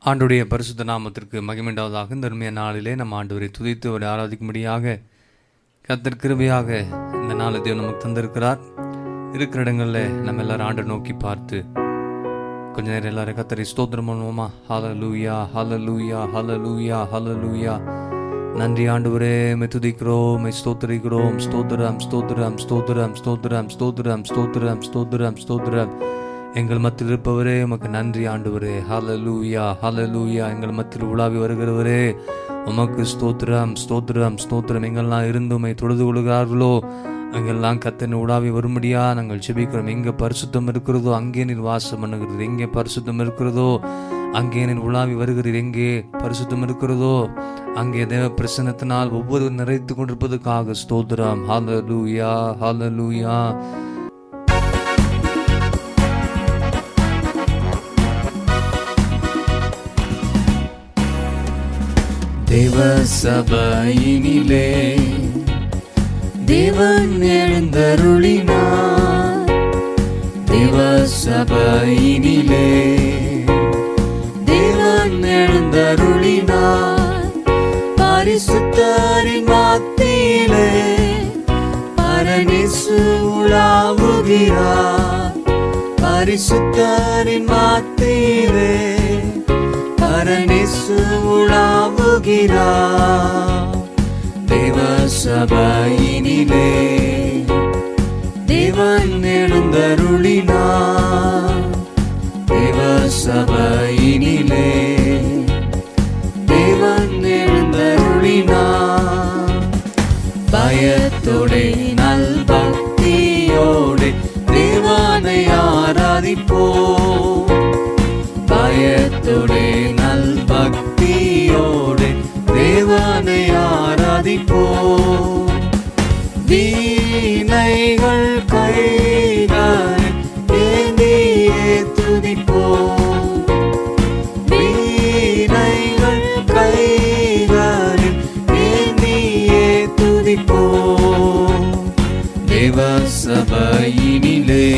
ஆண்டுடைய பரிசுத்த நாமத்திற்கு மகிமைண்டாவதாக. இந்த அருமையான நாளிலே நம்ம ஆண்டவரை துதித்து அவரை ஆராதிக்கும்படியாக கர்த்தர் கிருபையாக இந்த நாளை தேவன் நமக்கு தந்திருக்கிறார். இருக்கிற இடங்களில் நம்ம எல்லாரும் ஆண்டை நோக்கி பார்த்து கொஞ்ச நேரம் எல்லாரும் கர்த்தரை ஸ்தோத்திரம் பண்ணுவோமா? ஹல்லேலூயா, ஹல்லேலூயா, ஹல்லேலூயா, ஹல்லேலூயா. நன்றி ஆண்டவரே, மை துதிக்கிறோம், மை ஸ்தோத்திரிக்கிறோம். ஸ்தோத்திரம், ஸ்தோத்திரம், ஸ்தோத்திரம், ஸ்தோத்திரம், ஸ்தோத்திரம், ஸ்தோத்திரம், ஸ்தோத்திரம், ஸ்தோத்திரம். எங்கள் மத்தியில் இருப்பவரே உமக்கு நன்றி ஆண்டவரே. ஹல்லேலூயா, ஹல்லேலூயா. எங்கள் மத்தியில் உலாவி வருகிறவரே உமக்கு ஸ்தோத்திரம், ஸ்தோத்திரம், ஸ்தோத்திரம். எங்கெல்லாம் இருந்து உம்மை தொழுது கொள்கிறார்களோ அங்கெல்லாம் கர்த்தர் உலாவி வரும்படியா நாங்கள் ஜெபிக்கிறோம். எங்கே பரிசுத்தம் இருக்கிறதோ அங்கே நீர் வாசம் பண்ணுகிறது. எங்கே பரிசுத்தம் இருக்கிறதோ அங்கே நீர் உலாவி வருகிறீர். எங்கே பரிசுத்தம் இருக்கிறதோ அங்கே தேவ பிரசன்னத்தினால் ஒவ்வொரு நிறைத்து கொண்டிருப்பதற்காக ஸ்தோத்திரம். ஹல்லேலூயா, ஹல்லேலூயா. தேவ சபையினிலே தேவன் எழுந்தருளினார். தேவ சபையினிலே தேவன் எழுந்தருளினார். பரிசுத்தரின் மத்தியிலே பரனேசு உலாவுகிறார். பரிசுத்தரின் மத்தியிலே பரனேசு உலாவுகிறார். தேவ சபையினிலே தேவன் எழுந்தருளினார். தேவ சபையினிலே தேவன் எழுந்தருளினார். பயத்தோடே நல் பக்தியோடே தேவனை ஆராதிப்போம். பயத்தோடே நல் பக்தியோடே தேவனை ஆராதிப்போம். வீணைகள் கைகளில் ஏந்தியே துதிப்போம். வீணைகள் கைகளில் ஏந்தியே துதிப்போம். தேவ சபையினிலே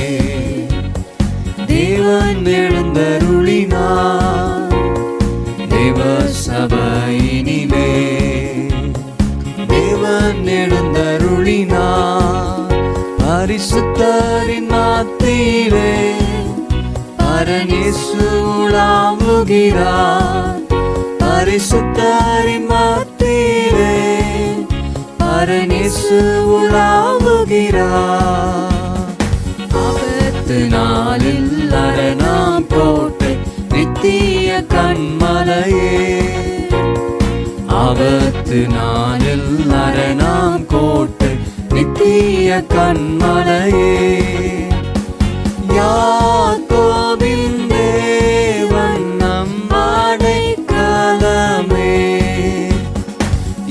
தேவன் எழுந்தருளினார். தேவ சபையினிலே தேவன் எழுந்தருளினார். பரிசுத்தரின் மத்தியிலே பரனேசு உலாவுகிறார். பரிசுத்தரின் மத்தியிலே பரனேசு உலாவுகிறார். ஆபத்து நாளில் அரணாம் போட்டு நித்திய கண்மலையே. ஆபத்து நாளில் அரணாம் கோட்டை நித்திய கண்மலையே. யாக்கோபின் தேவன் நம் அடைக்கலமே.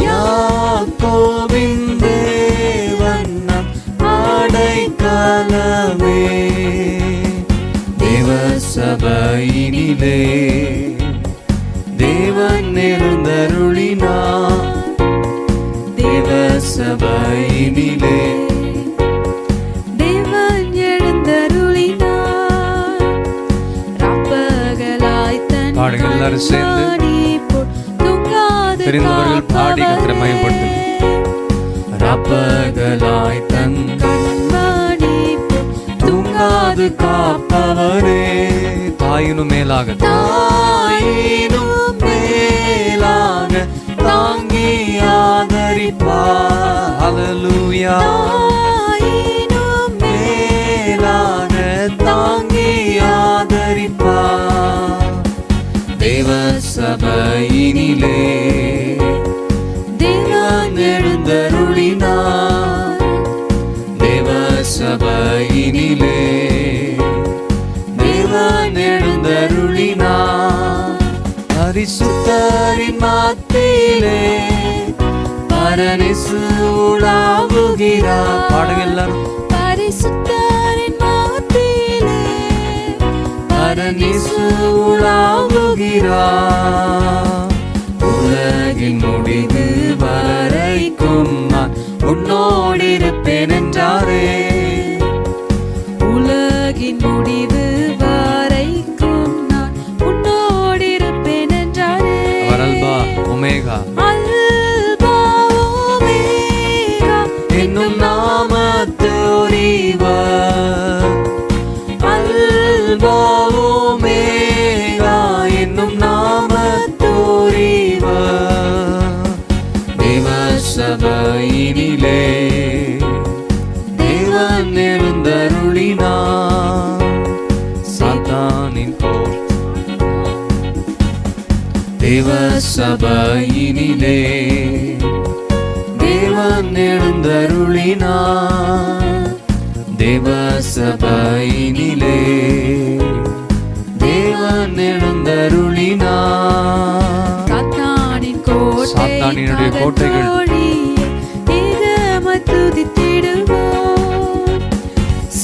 யாக்கோபின் தேவன் நம் அடைக்கலமே. தேவ சபையினிலே தேவன் எழுந்தருளினார். தேவ சபையினிலே தேவன் எழுந்தருளினார். ராப்பகலாய் தன் பாடுகள் சேர்ந்து தெரிந்தவர்கள் பாடி கர்த்தரை மகிமைப்படுத்துங்கள். ராப்பகலாய் தன் தூங்காது காப்பவரே. தாயினும் மேலாக தாயினும் மேலாக தாங்கி ஆதரிப்பார். ஹல்லேலூயா. தாயினும் மேலாக தாங்கி ஆதரிப்பார். தேவ சபையினிலே தேவன் எழுந்தருளினார். தேவ சபையினிலே தேவன் எழுந்தருளினார். பரிசுத்தரின் மத்தியிலே பரனேசு உலாவுகிறார். பாடுங்கள். பரிசுத்தரின் மத்தியிலே பரனேசு உலாவுகிறார். உலகின் முடிவு வரைக்கும் நான் உன்னோடு இருப்பேன் என்றாரே. உலகின் முடிவு வரைக்கும் நான் உன்னோடு இருப்பேன் ஒமேகா அல்பா ஒமேகா என்னும் நாமத்தோரிவர். அல்பா ஒமேகா என்னும் நாமத்தோரிவர். தேவ சபையினிலே தேவன் எழுந்தருளினார். சாத்தானின் தேவ சபையினிலே தேவன் எழுந்தருளினார். தேவ சபையினிலே தேவன் எழுந்தருளினார். சாத்தானினுடைய கோட்டைகள்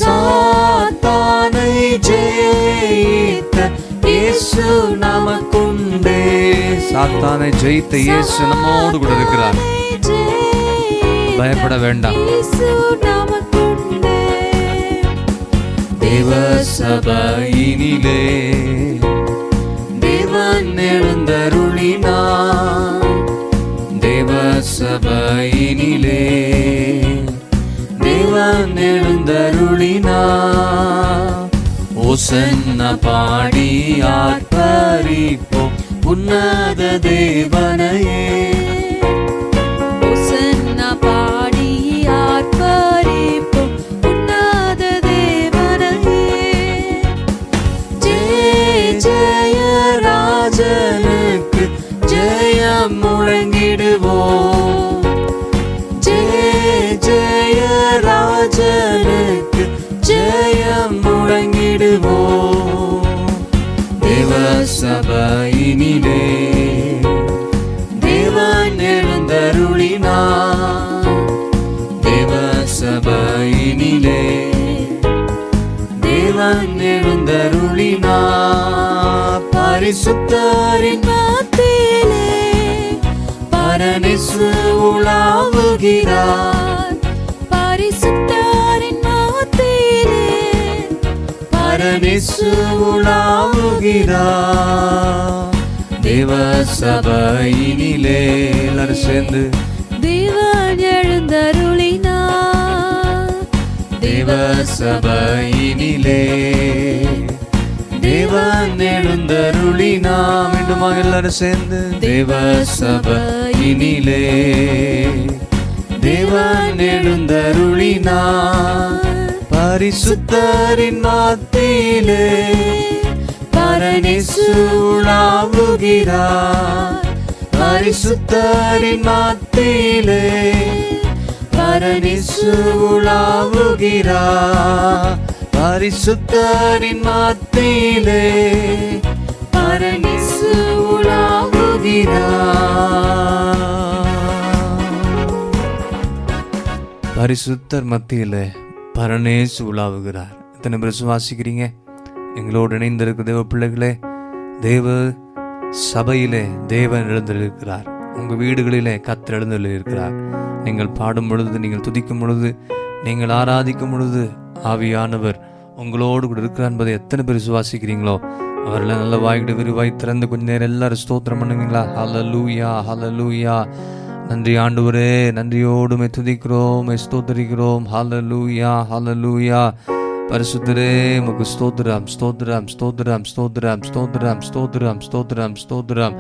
சாத்தானை ஜெயித்த இயேசு நமக்குண்டே. சாத்தானை ஜெயித்த இயேசு நம்மோடு கூட இருக்கிறார். பயப்பட வேண்டாம். தேவ சபையினிலே தேவன் எழுந்தருளினார். தேவ சபையினிலே தேவன் எழுந்தருளினார். ஓசன்னா பாடி ஆர்ப்பரிப்போம் உன்னத தேவனையே. ஓசன்னா பாடி ஆர்ப்பரிப்போம் உன்னத தேவனையே. ஜெய ஜெய ராஜனுக்கு ஜெயம் முழங்கிடுவோம். ஜெய ஜெய ராஜனுக்கு ஜெயம் முழங்கிடுவோம். தேவ சபையினிலே தேவன் எழுந்தருளினார். தேவ சபையினிலே தேவன் எழுந்தருளினார். பரிசுத்தரின் மத்தியிலே பரனேசு உலாவுகிறார். பரிசுத்தரின் மத்தியிலே பரனேசு உலாவுகிறார். தேவ சபையினிலே எல்லாரும் சேர்ந்து தேவன் எழுந்தருளினார். தேவ சபையினிலே தேவன் எழுந்தருளினார். மீண்டுமாக எல்லாரும் சேர்ந்து தேவ சபையினிலே தேவன் எழுந்தருளினார். பரிசுத்தரின் மத்தியிலே பரனேசு உலாவுகிறார். பரிசுத்தரின் மத்தியிலே பரனேசு உலாவுகிறார். பரிசுத்தரின் மத்தியிலே பரனேசு உலாவுகிறார். பரிசுத்தர் மத்தியிலே பரனேசு உலாவுகிறார். எத்தனை பேர் விசுவாசிக்கிறீங்க? எங்களோடு இணைந்திருக்கிற தேவ பிள்ளைகளே, தேவ சபையிலே தேவன் எழுந்திருக்கிறார். உங்கள் வீடுகளிலே கர்த்தர் எழுந்திருக்கிறார். நீங்கள் பாடும் பொழுது, நீங்கள் துதிக்கும் பொழுது, நீங்கள் ஆராதிக்கும் பொழுது ஆவியானவர் உங்களோடு கூட இருக்கிறார் என்பதை எத்தனை பேர் விசுவாசிக்கிறீங்களோ அவரெல்லாம் நல்ல வாய்கிட்ட விரிவாய் திறந்து கொஞ்ச நேரம் எல்லாரும் ஸ்தோத்திரம் பண்ணுவீங்களா? ஹல்லேலூயா, ஹல்லேலூயா. நன்றி ஆண்டவரே, நன்றியோடுமே துதிக்கிறோம், ஸ்தோத்திரிக்கிறோம். ஹல்லேலூயா, ஹல்லேலூயா. பரிசுத்தரே உமக்கு ஸ்தோத்திரம், ஸ்தோத்திரம், ஸ்தோத்திரம், ஸ்தோத்திரம், ஸ்தோத்திரம், ஸ்தோத்திரம், ஸ்தோத்திரம், ஸ்தோத்திரம்.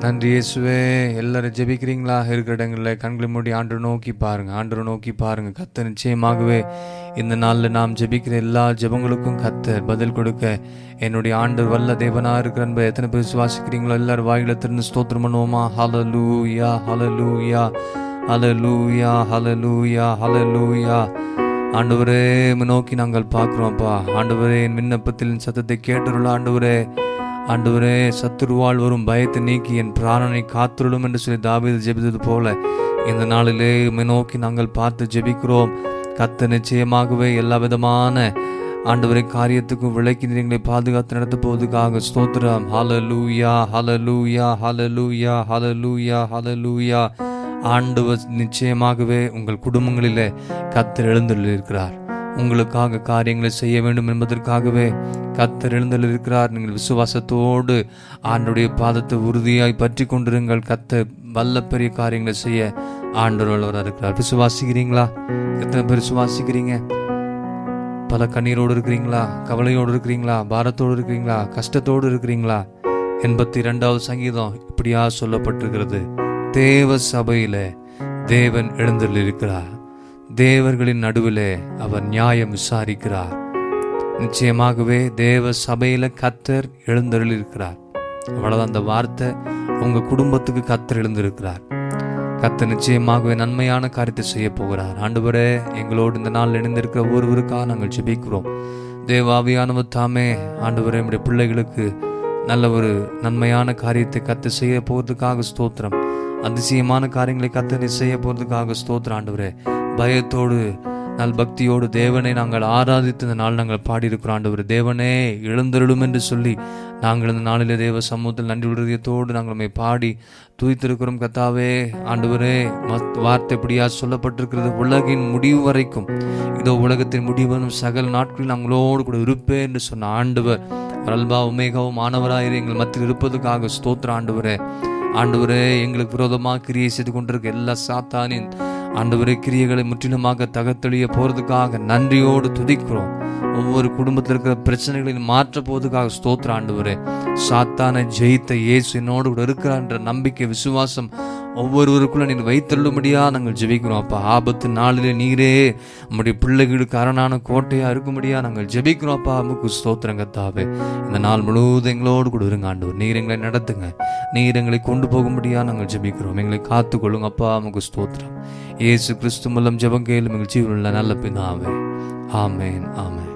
நன்றி இயேசுவே. எல்லாரும் ஜெபிக்கிறீங்களா? இருக்கிற இடங்களில் கண்களை மூடி ஆண்டவரை நோக்கி பாருங்க, ஆண்டவரை நோக்கி பாருங்க. கர்த்தர் நிச்சயமாகவே இந்த நாளில் நாம் ஜெபிக்கிற எல்லா ஜெபங்களுக்கும் கர்த்தர் பதில் கொடுக்க என்னுடைய ஆண்டவர் வல்ல தேவனா இருக்கிற என்பதை எத்தனை பேர் விசுவாசிக்கிறீங்களோ எல்லாரும் வாயில திறந்து ஸ்தோத்திரம் பண்ணுவோமா? ஹல்லேலூயா, ஹல்லேலூயா, ஹல்லேலூயா, ஹல்லேலூயா, ஹல்லேலூயா. ஆண்டவரே நோக்கி நாங்கள் பார்க்குறோம்ப்பா. ஆண்டவரே என் விண்ணப்பத்தில் சத்தத்தை கேட்டுள்ள ஆண்டவரே, ஆண்டவரே சத்துருவால் வரும் பயத்தை நீக்கி என் பிராணனை காத்துள்ளும் என்று சொல்லி தாவீது ஜெபித்தது போல இந்த நாளிலே நோக்கி நாங்கள் பார்த்து ஜெபிக்கிறோம். கர்த்தர் நிச்சயமாகவே எல்லா விதமான ஆண்டவரை காரியத்துக்கும் விளக்கி எங்களை பாதுகாத்து நடத்த போவதுக்காக ஸ்தோத்திரம். ஹல்லேலூயா, ஹல்லேலூயா, ஹல்லேலூயா, ஹல்லேலூயா, ஹல்லேலூயா. ஆண்டவர் நிச்சயமாகவே உங்கள் குடும்பங்களிலே கர்த்தர் எழுந்தருளியிருக்கிறார். உங்களுக்காக காரியங்களை செய்ய வேண்டும் என்பதற்காகவே கர்த்தர் எழுந்தருளியிருக்கிறார். நீங்கள் விசுவாசத்தோடு ஆண்டவருடைய பாதத்தை உறுதியாய் பற்றி கொண்டிருங்கள். கர்த்தர் வல்ல பெரிய காரியங்களை செய்ய ஆண்டவர் வல்லவராக இருக்கிறார். விசுவாசிக்கிறீங்களா? எத்தனை பேர் விசுவாசிக்கிறீங்க? பல கண்ணீரோடு இருக்கிறீங்களா? கவலையோடு இருக்கிறீங்களா? பாரத்தோடு இருக்கிறீங்களா? கஷ்டத்தோடு இருக்கிறீங்களா? 82வது சங்கீதம் இப்படியா சொல்லப்பட்டிருக்கிறது: தேவ சபையில தேவன் எழுந்தருளியிருக்கிறார், தேவர்களின் நடுவிலே அவர் நியாயம் விசாரிக்கிறார். நிச்சயமாகவே தேவ சபையில கர்த்தர் எழுந்தருளியிருக்கிறார். அவ்வளவுதான் அந்த வார்த்தை. உங்க குடும்பத்துக்கு கர்த்தர் எழுந்திருக்கிறார். கர்த்தர் நிச்சயமாகவே நன்மையான காரியத்தை செய்ய போகிறார். ஆண்டவரே, எங்களோடு இந்த நாள் இணைந்திருக்கிற ஒருவருக்காக நாங்கள் ஜெபிக்கிறோம். தேவாவியானவர் தாமே ஆண்டவரே நம்முடைய பிள்ளைகளுக்கு நல்ல ஒரு நன்மையான காரியத்தை கர்த்தர் செய்ய போகிறதுக்காக ஸ்தோத்திரம். அதிசயமான காரியங்களை கர்த்தர் செய்ய போகிறதுக்காக ஸ்தோத்திரம். ஆண்டவரே, பயத்தோடு நல் பக்தியோடு தேவனை நாங்கள் ஆராதித்து இந்த நாள் நாங்கள் பாடியிருக்கிறோம். ஆண்டவரே, தேவனே எழுந்தருளும் என்று சொல்லி நாங்கள் இந்த நாளிலே தேவ சமூகத்தில் நன்றி உறுதியத்தோடு நாங்கள் நம்மை பாடி துதித்திருக்கிறோம். கர்த்தாவே, ஆண்டவரே, வார்த்தை இப்படியா சொல்லப்பட்டிருக்கிறது: உலகின் முடிவு வரைக்கும் இதோ உலகத்தின் முடிவனும் சகல நாட்களில் நாங்களோடு கூட இருப்பேன் என்று சொன்ன ஆண்டவர் அல்பா உமேகாவும் ஆனவராயிரு எங்கள் மத்தியில் இருப்பதுக்காக ஸ்தோத்திரம். ஆண்டவரே, எங்களுக்கு விரோதமாக கிரியை செய்து கொண்டிருக்க எல்லா சாத்தானின் ஆண்டவரே கிரியைகளை முற்றிலுமாக தகர்த்தெளிய போறதுக்காக நன்றியோடு துதிக்கிறோம். ஒவ்வொரு குடும்பத்தில் இருக்கிற பிரச்சனைகளில் மாற்ற போவதுக்காக ஸ்தோத்திரம். ஆண்டவரே, சாத்தானை ஜெயித்த இயேசு என்னோடு கூட இருக்கிறார் என்ற நம்பிக்கை, விசுவாசம் ஒவ்வொருவருக்குள்ள நீர் வைத்தள்ளும்படியா நாங்கள் ஜெபிக்கிறோம். அப்பா, ஆபத்து நாளிலே நீரே நம்முடைய பிள்ளைகளுக்கு அரணான கோட்டையா இருக்கும்படியா நாங்கள் ஜெபிக்கிறோம். அப்பா, அமுக்கு ஸ்தோத்திரம். கர்த்தாவே, இந்த நாள் முழுவதும் எங்களோடு கூட இருங்க. ஆண்டவர், நீர் எங்களை நடத்துங்க, நீர் எங்களை கொண்டு போகும்படியா நாங்கள் ஜெபிக்கிறோம். எங்களை காத்துக்கொள்ளுங்க. அப்பா, அமுக்கு ஸ்தோத்திரம். இயேசு கிறிஸ்து மூலம் ஜெபம் கேளும் எங்கள் ஜீவனுள்ள நல்ல பிதாவே. ஆமேன், ஆமேன்.